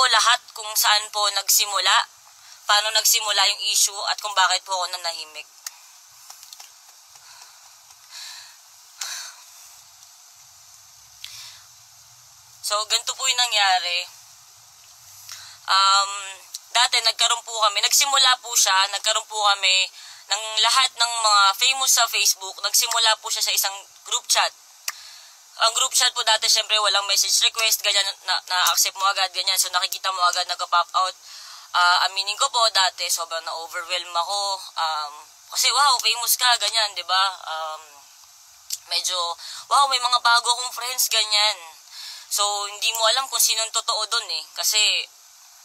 po lahat kung saan po nagsimula, paano nagsimula yung issue at kung bakit po ako nanahimik. So, ganito po yung nangyari. Dati nagkaroon po kami, nagsimula po siya, nagkaroon po kami ng lahat ng mga famous sa Facebook, nagsimula po siya sa isang group chat. Ang group chat po dati, syempre walang message request, ganyan, na-accept mo agad, ganyan. So nakikita mo agad, nagka-pop out. Aminin ko po, dati sobrang na-overwhelm ako. Kasi wow, famous ka, ganyan, di ba? Medyo, wow, may mga bago akong friends, ganyan. So, hindi mo alam kung sinong totoo doon eh. Kasi,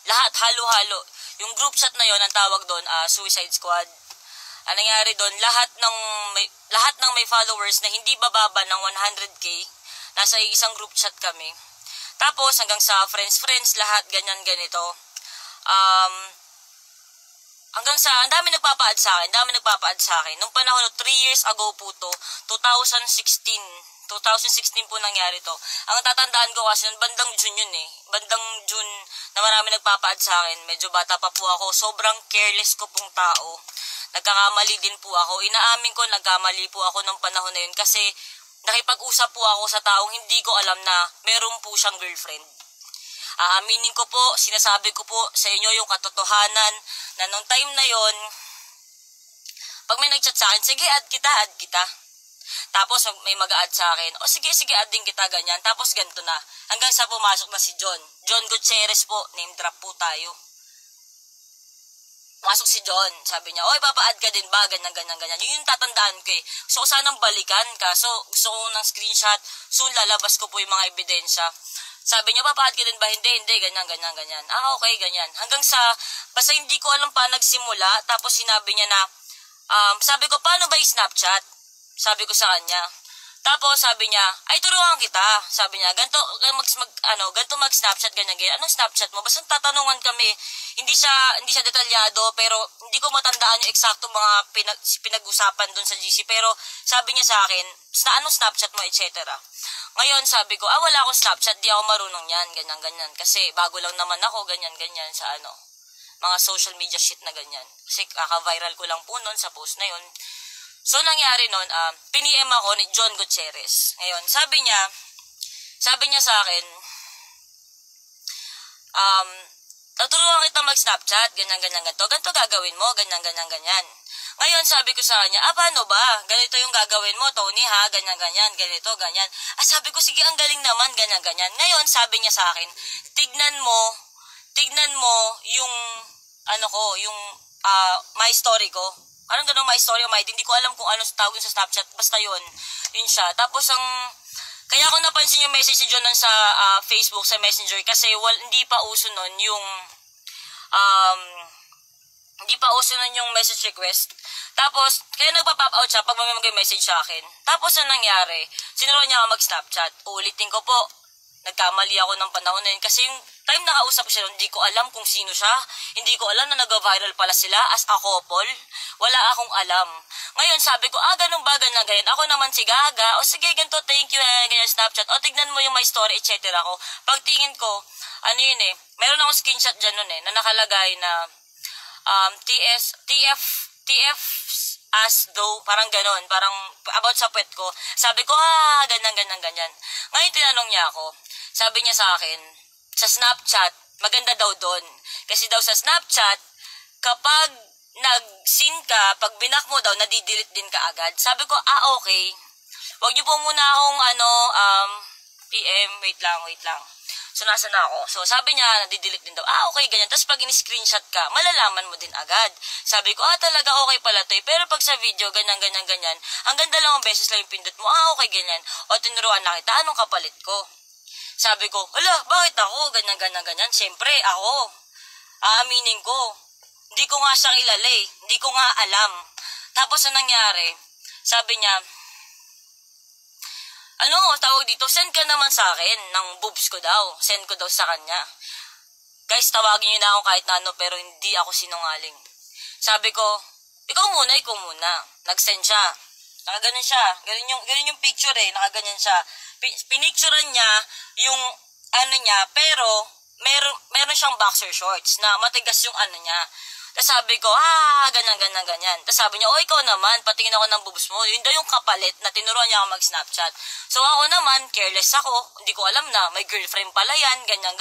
lahat, halo-halo. Yung group chat na yon ang tawag doon, Suicide Squad. Ang nangyari doon, lahat ng may followers na hindi bababa ng 100k, nasa isang group chat kami. Tapos, hanggang sa friends, lahat, ganyan, ganito. Hanggang sa, ang dami nagpapa-add sa akin. Nung panahon, 3 years ago po to, 2016 po nangyari to. Ang tatandaan ko kasi, bandang June yun eh. Bandang June na marami nagpapa-add sa akin. Medyo bata pa po ako. Sobrang careless ko pong tao. Nagkakamali din po ako. Inaamin ko, nagkamali po ako ng panahon na yun kasi nakipag-usap po ako sa taong hindi ko alam na meron po siyang girlfriend. Aaminin ko po, sinasabi ko po sa inyo yung katotohanan na nung time na yon, pag may nag-chat sa akin, sige, add kita. Tapos may mag-add sa akin, o sige, add din kita, ganyan. Tapos ganito na. Hanggang sa pumasok na si John Gutierrez po, name drop po tayo. Pumasok si John, sabi niya, oy, papa-add ka din ba, ganyan. Yun yung tatandaan ko eh. Gusto ko sanang balikan ka, so gusto ko ng screenshot, soon lalabas ko po yung mga ebidensya. Sabi niya, papa-add ka din ba? Hindi, ganyan. Okay, ganyan. Hanggang sa, basta hindi ko alam pa nagsimula, tapos sinabi niya na, sabi ko, paano ba yung Snapchat? Sabi ko sa kanya. Tapos sabi niya, ay turuan kita. Sabi niya, ganito mag-Snapchat, ganyan. Anong Snapchat mo? Basta tatanungan kami. Hindi siya detalyado, pero hindi ko matandaan yung eksaktong mga pinag-usapan dun sa GC. Pero sabi niya sa akin, anong Snapchat mo, etc. Ngayon, sabi ko, wala akong Snapchat, di ako marunong yan, ganyan. Kasi bago lang naman ako, ganyan, sa mga social media shit na ganyan. Kasi kaka-viral ko lang po nun sa post na yun. So, nangyari nun, piniem ako ni John Gutierrez. Ngayon, sabi niya sa akin, tuturuan kita mag-Snapchat, ganyan, ganito gagawin mo, ganyan. Ngayon, sabi ko sa kanya, paano ba? Ganito yung gagawin mo, Tony, ha? Ganyan, ganito, ganyan. Sabi ko, sige, ang galing naman, ganyan. Ngayon, sabi niya sa akin, tignan mo yung, yung my story ko. Anong ganun my story o my, hindi ko alam kung ano tawag sa Snapchat, basta yun siya. Tapos, kaya ako napansin yung message ni John sa Facebook, sa Messenger, kasi hindi pa uso nun yung, yung message request. Tapos, kaya nagpa-pop out siya pag may mag-message sa akin. Tapos, ang nangyari, sinuruan niya ako mag-Snapchat. Uulitin ko po, nagkamali ako ng panahon na yun. Kasi yung time nakausap ko siya, hindi ko alam kung sino siya. Hindi ko alam na nag-viral pala sila as a couple. Wala akong alam. Ngayon, sabi ko, ganun ba, ganyan. Ako naman si Gaga. O sige, ganito, thank you, ganyan, Snapchat. O, tignan mo yung my story, etc. ko. Pagtingin ko, meron akong screenshot dyan nun na nakalagay na, TF as though, parang ganon, parang about sa pet ko. Sabi ko, ganyan. Ngayon tinanong niya ako, sabi niya sa akin, sa Snapchat, maganda daw doon. Kasi daw sa Snapchat, kapag nag-sin ka, pag binak mo daw, nadidelete din ka agad. Sabi ko, okay. Huwag niyo po muna akong, PM, wait lang. So, nasa na ako. So, sabi niya, nadidelete din daw. Okay, ganyan. Tapos, pag in-screenshot ka, malalaman mo din agad. Sabi ko, talaga okay pala to. Pero pag sa video, ganyan. Ang ganda lang ang beses lang yung pindot mo. Okay, ganyan. O, tinuruan na kita. Anong kapalit ko? Sabi ko, bakit ako? Ganyan. Siyempre, ako. Aaminin ko. Hindi ko nga siyang ilalay. Hindi ko nga alam. Tapos, ang nangyari, sabi niya, tawag dito, send ka naman sa akin ng boobs ko daw. Send ko daw sa kanya. Guys, tawagin niyo na ako kahit na pero hindi ako sinungaling. Sabi ko, ikaw muna. Nag-send siya. Nakaganon siya. Ganun yung picture nakaganyan siya. Pinicturean niya yung niya, pero meron siyang boxer shorts na matigas yung ano niya. Tapos sabi ko, ganyan. Tapos sabi niya, ikaw naman, patingin ako ng boobs mo. Yun daw yung kapalit na tinuruan niya ako mag-Snapchat. So ako naman, careless ako. Hindi ko alam na, may girlfriend pala yan, ganyan.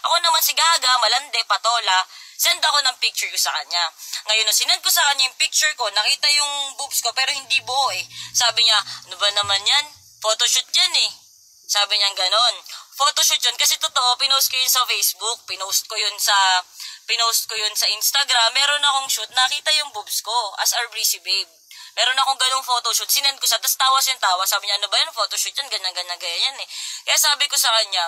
Ako naman si Gaga, malande, patola. Send ako ng picture ko sa kanya. Ngayon, nung sinend ko sa kanya yung picture ko, nakita yung boobs ko, pero hindi buo eh. Sabi niya, ano ba naman yan? Photoshoot yan eh. Sabi niya ganon. Photoshoot yun kasi totoo, pinost ko yun sa Facebook, pinost ko yun sa Instagram. Meron akong shoot, nakita yung boobs ko as our breezy babe. Meron akong ganung photoshoot, sinend ko siya, tapos tawa. Sabi niya, ano ba yan, photoshoot yan, ganyan eh. Kaya sabi ko sa kanya,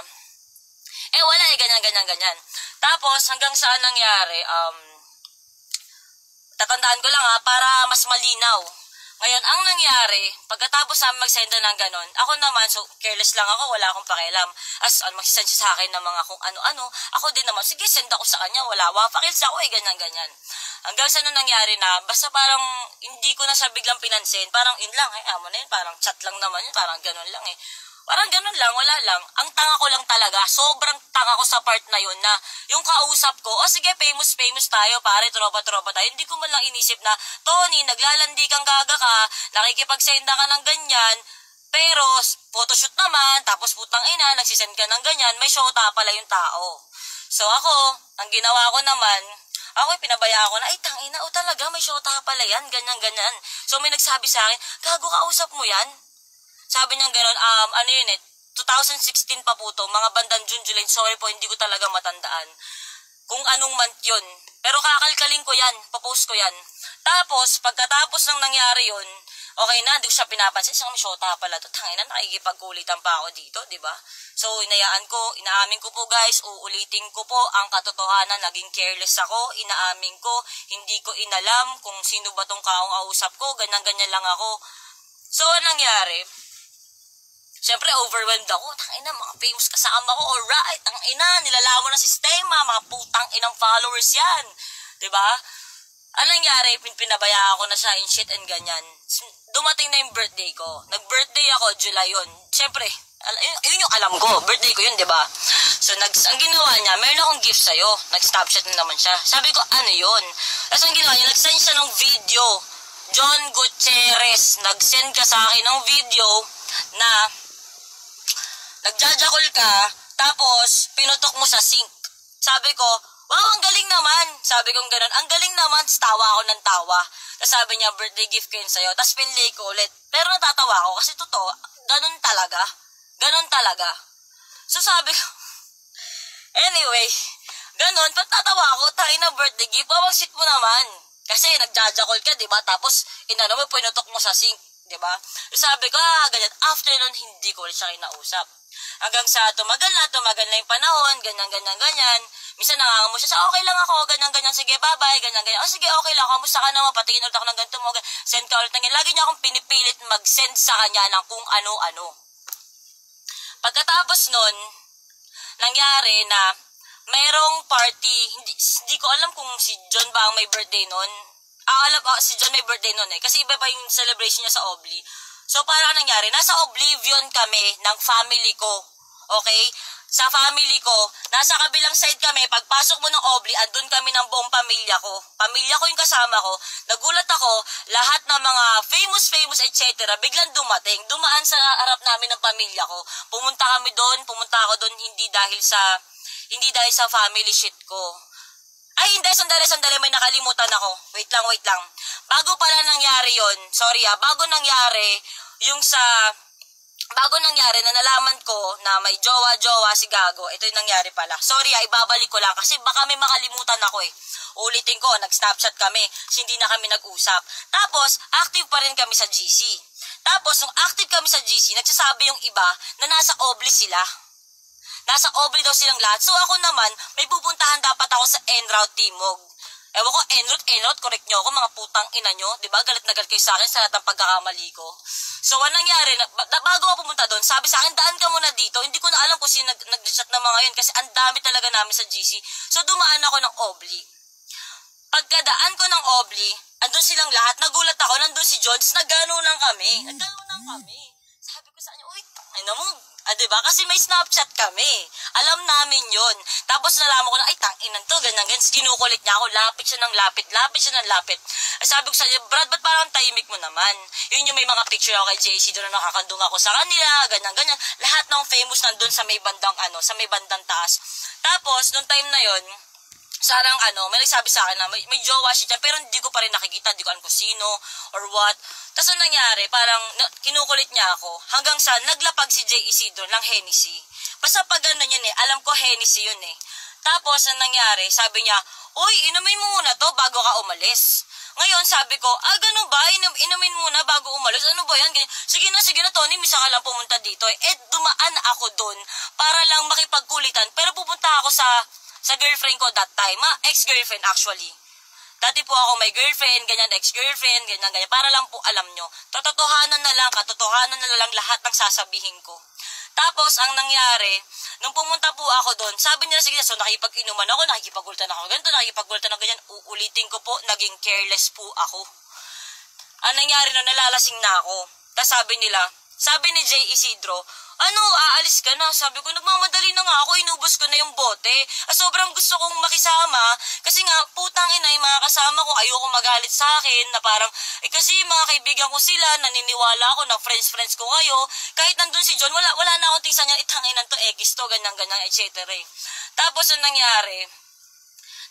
wala eh, ganyan. Tapos, hanggang saan nangyari, tatandaan ko lang para mas malinaw. Ngayon, ang nangyari, pagkatapos namin magsenda ng ganon, ako naman, so careless lang ako, wala akong pakialam. Magsisend siya sa akin ng mga kung ano-ano. Ako din naman, sige, send ako sa kanya, wala. Wapakils ako ganyan. Hanggang sa nung nangyari na, basta parang hindi ko na siya biglang pinansin. Parang yun lang, amo na yun, parang chat lang naman yun, parang ganon lang eh. Parang ganun lang, wala lang. Ang tanga ko lang talaga, sobrang tanga ko sa part na yun na yung kausap ko, sige, famous tayo, pare, tropa tayo. Hindi ko man lang inisip na, Tony, naglalandi kang Gaga ka, nakikipagsenda ka ng ganyan, pero photoshoot naman, tapos putang ina, nagsisend ka ng ganyan, may shota pala yung tao. So ako, ang ginawa ko naman, pinabaya ako na, tangina, talaga, may shota pala yan, ganyan. So may nagsabi sa akin, Gago, kausap mo yan? Sabi niya gano'n, 2016 pa po to, mga bandang June, July, sorry po, hindi ko talaga matandaan kung anong month yun. Pero kakalkalin ko yan, papost ko yan. Tapos, pagkatapos ng nangyari yun, okay na, hindi ko siya pinapansin, may shota pala to, tangina, nakikipagkulitan pa ako dito, di ba? So, inaamin ko po guys, uulitin ko po ang katotohanan, naging careless ako, inaamin ko, hindi ko inalam kung sino ba tong kausap ko, ganyan lang ako. So, anong nangyari? Siyempre, overwhelmed ako. Tangina, mga famous kasama ko. Alright, nilalamo ng sistema. Mga putang inang followers yan. Diba? Anong nangyari? Pinabaya ako na siya in shit and ganyan. Dumating na yung birthday ko. Nag-birthday ako, July yun. Siyempre, yun yung alam ko. Birthday ko yun, diba? So, ang ginawa niya, meron akong gift sa'yo. Nag-Snapchat na naman siya. Sabi ko, ano yun? Tapos ang ginawa niya, nag-send siya ng video. John Gutierrez, nag-send ka sa akin ng video na nagjajakol ka, tapos pinutok mo sa sink. Sabi ko, wow, ang galing naman. Sabi ko gano'n, ang galing naman. Tawa ako ng tawa. Tapos sabi niya, birthday gift ko yun sa'yo. Tapos pinlay ko ulit. Pero natatawa ako kasi totoo, ganun talaga. So sabi ko, anyway, ganun, patatawa ako, tayo na birthday gift, wawang shit mo naman. Kasi nagjajakol ka, diba? Tapos, mo, pinutok mo sa sink, diba? So sabi ko, ganyan. After nun, hindi ko ulit siya kinausap. Hanggang sa tumagal na yung panahon, ganyan. Minsan nangangamo siya, okay lang ako, ganyan, sige, bye-bye, ganyan. Sige, okay lang, kamusta ka naman, patingin ulit ako ng ganito mo, send ka ulit ng ganyan. Lagi niya akong pinipilit mag-send sa kanya ng kung ano-ano. Pagkatapos nun, nangyari na mayroong party, hindi ko alam kung si John ba ang may birthday nun. Si John may birthday nun eh, kasi iba pa yung celebration niya sa Obli. So, parang nangyari, nasa Oblivion kami ng family ko. Okay? Sa family ko, nasa kabilang side kami, pagpasok mo ng Obli, andun kami ng buong pamilya ko. Pamilya ko yung kasama ko. Nagulat ako, lahat ng mga famous, etc. biglang dumaan sa harap namin ng pamilya ko. Pumunta ako doon, hindi dahil sa family shit ko. Ay, hindi, sandali, may nakalimutan ako. Wait lang. Bago pala nangyari yon, bago nangyari na nalaman ko na may jowa si Gago, ito yung nangyari pala. Ibabalik ko lang kasi baka may makalimutan ako eh. Ulitin ko, nag-Snapchat kami, hindi na kami nag-usap. Tapos, active pa rin kami sa GC. Tapos, nung active kami sa GC, nagsasabi yung iba na nasa Obli sila. Nasa Obli daw silang lahat. So ako naman, may pupuntahan dapat ako sa En-Route Timog. Ewan ko, En-Route, correct nyo ako, mga putang ina nyo. Diba? Galit na galit kayo sa akin sa lahat ng pagkakamali ko. So, anong nangyari, bago ako pumunta doon, sabi sa akin, daan ka muna dito. Hindi ko na alam kung sino nag-chat na mga yun kasi ang dami talaga namin sa GC. So, dumaan ako ng Obli. Pagkadaan ko ng Obli, andun silang lahat, nagulat ako, nandun si Jones, nagganunan kami. Sabi ko sa kanya, uy, Diba? Kasi may Snapchat kami. Alam namin yon. Tapos nalaman ko na, ay, tanginan to, ganyan. Kinukulit niya ako, lapit siya ng lapit siya ng lapit. Ay, sabi ko sa niya, Brad, ba't parang tahimik mo naman? Yun yung may mga picture ako kay JC doon na nakakandung ako sa kanila, ganyan. Lahat ng famous nandun sa may bandang, sa may bandang taas. Tapos, nung time na yon, sarang may nagsabi sa akin na may jowa siya dyan, pero hindi ko pa rin nakikita, hindi ko alam kung sino or what. Tapos ang nangyari, parang kinukulit niya ako hanggang sa naglapag si J. Isidro ng Hennessy. Basta pag gano'n yun alam ko Hennessy yun Tapos ang nangyari, sabi niya, uy, inumin mo muna to bago ka umalis. Ngayon, sabi ko, ganun ba? Inumin muna bago umalis. Ano ba yan? Sige na, Tony, misa ka lang pumunta dito. Dumaan ako doon para lang makipagkulitan. Pero pupunta ako sa girlfriend ko that time. Ex-girlfriend actually. Dati po ako may girlfriend, ganyan, ex-girlfriend, ganyan. Para lang po alam nyo. Katotohanan na lang lahat ng sasabihin ko. Tapos, ang nangyari, nung pumunta po ako doon, sabi nila, sige, so nakipag-inuman ako, nakikipagultan ako, ganyan. Uulitin ko po, naging careless po ako. Ang nangyari na nalalasing na ako. Tapos sabi ni J. Isidro, aalis ka na. Sabi ko, nagmamadali na nga ako, inubos ko na yung bote. Sobrang gusto kong makisama, kasi nga, putang ina, yung mga kasama ko, ayoko magalit sa akin, na parang, kasi mga kaibigan ko sila, naniniwala ako, na friends ko kayo, kahit nandun si John, wala na akong tingsan niya, itanginan to, X to, ganyan, etc. Tapos, ang nangyari,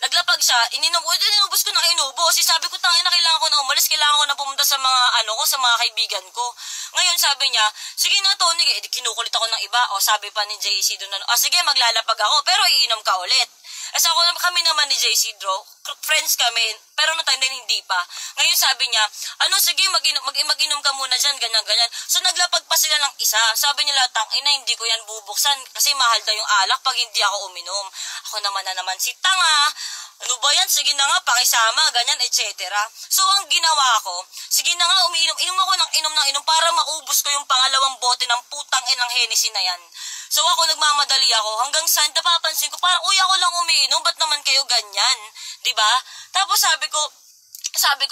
naglapag siya, inubos ko na inubos. Sabi ko, tangina, kailangan ko na umalis, kailangan ko na pumunta sa mga, sa mga kaibigan ko. Ngayon, sabi niya, sige na, Tony, kinukulit ako ng iba. Sabi pa ni JC doon, sige, maglalapag ako, pero iinom ka ulit. Kami naman ni JC friends kami, pero no time din hindi pa. Ngayon sabi niya, sige, mag-inom ka muna dyan, ganyan. So naglapag pa sila ng isa. Sabi nila, tangina, hindi ko yan bubuksan kasi mahal daw yung alak pag hindi ako uminom. Ako naman si tanga. Ano ba yan? Sige na nga, pakisama, ganyan, etc. So, ang ginawa ko, sige na nga, inom ako ng inom para maubos ko yung pangalawang bote ng putang inang Hennessy na yan. So, ako, nagmamadali ako, hanggang saan, napapansin ko, parang, uy, ako lang umiinom, ba't naman kayo ganyan? Diba? Tapos, sabi ko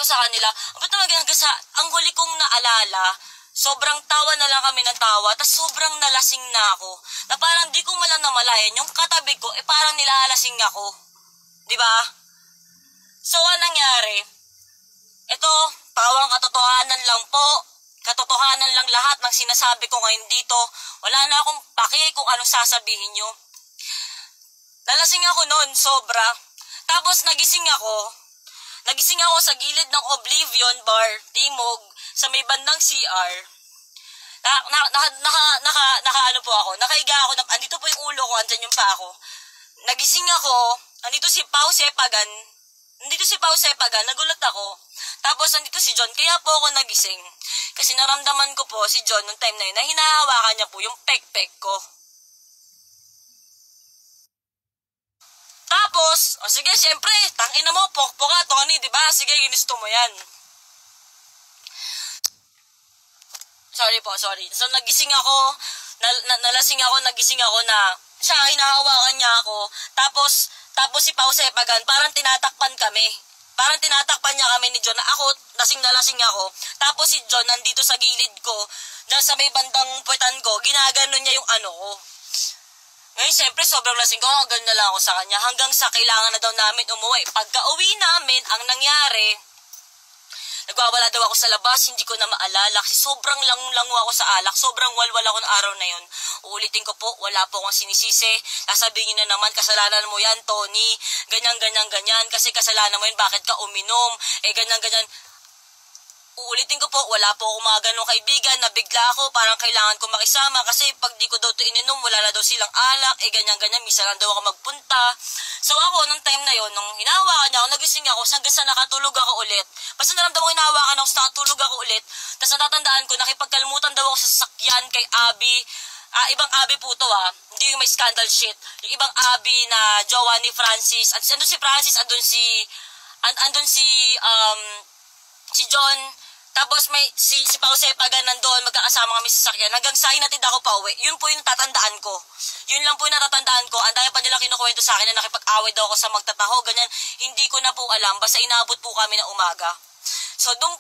sa kanila, ba't naman ganyan? Kasi, ang huli kong naalala, sobrang tawa na lang kami ng tawa, tas sobrang nalasing na ako, na parang di ko malang namalayan, yung katabi ko, parang nilalasing ako. Diba? So, anong nangyari? Ito, pawang katotohanan lang po. Katotohanan lang lahat ng sinasabi ko ngayon dito. Wala na akong paki kung anong sasabihin nyo. Nalasing ako noon, sobra. Tapos, nagising ako sa gilid ng Oblivion Bar, Timog, sa may bandang CR. Nakaiga ako, andito po yung ulo ko, andyan yung pa ako. Nagising ako, nandito si Pao Sepagan, nagulat ako. Tapos nandito si John, kaya po ako nagising. Kasi naramdaman ko po si John nung time na yun, na hinahawakan niya po yung pek-pek ko. Tapos, sige, siyempre, tangina mo, pokpok ka, Tony, diba? Sige, ginusto mo yan. Sorry. So, nagising ako, nagising ako na, siya, hinahawakan niya ako. Tapos si Pao Sepagan, parang tinatakpan kami. Parang tinatakpan niya kami ni John. Ako, lasing ako. Tapos si John, nandito sa gilid ko, dyan sa may bandang puwetan ko, ginaganon niya yung ko. Ngayon, siyempre, sobrang lasing ko, ganun na lang ako sa kanya. Hanggang sa kailangan na daw namin umuwi. Pagka uwi namin, ang nangyari, nagwawala daw ako sa labas, hindi ko na maalala kasi sobrang lango ako sa alak, sobrang walwal ako ng araw na yun. Uulitin ko po, wala po akong sinisisi. Sasabihin na naman, kasalanan mo yan, Tony. Ganyan, kasi kasalanan mo yan, bakit ka uminom? Ganyan. Uulitin ko po, wala po akong mga ganong kaibigan, nabigla ako, parang kailangan ko makisama kasi pag di ko daw ito ininom, wala na daw silang alak, ganyan, misa lang daw ako magpunta. So ako, nung time na yon, nung hinahawakan niya ako, nagising ako, hanggang sa nakatulog ako ulit. Basta naramdaman ko hinahawakan ako, sa nakatulog ako ulit. Tapos natatandaan ko, nakipagkalmutan daw ako sa sasakyan kay Abby. Ibang Abby po to hindi yung may scandal shit. Yung ibang Abby na jowa ni Francis. Andun si Francis, andun si John. Tapos may si Pao Sepagan nandun, magkakasama kami sa sasakyan. Hanggang sa hinatid ako pa uwi. Yun po yung tatandaan ko. Yun lang po yung natatandaan ko. Ang dami pa nila kinukwento sa akin na nakipag-away daw ako sa magtataho. Ganyan, hindi ko na po alam. Basta inabot po kami ng umaga. So, dun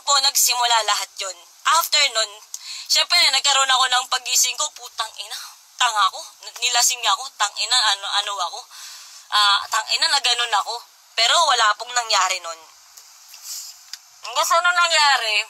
po nagsimula lahat yun. After nun, Siyempre, nagkaroon ako ng pagising ko, putang ina, tanga ako, nilasing ako, tang ina, ano ako, tang ina na ganun ako. Pero wala pong nangyari nun. Hanggang sa ano nangyari,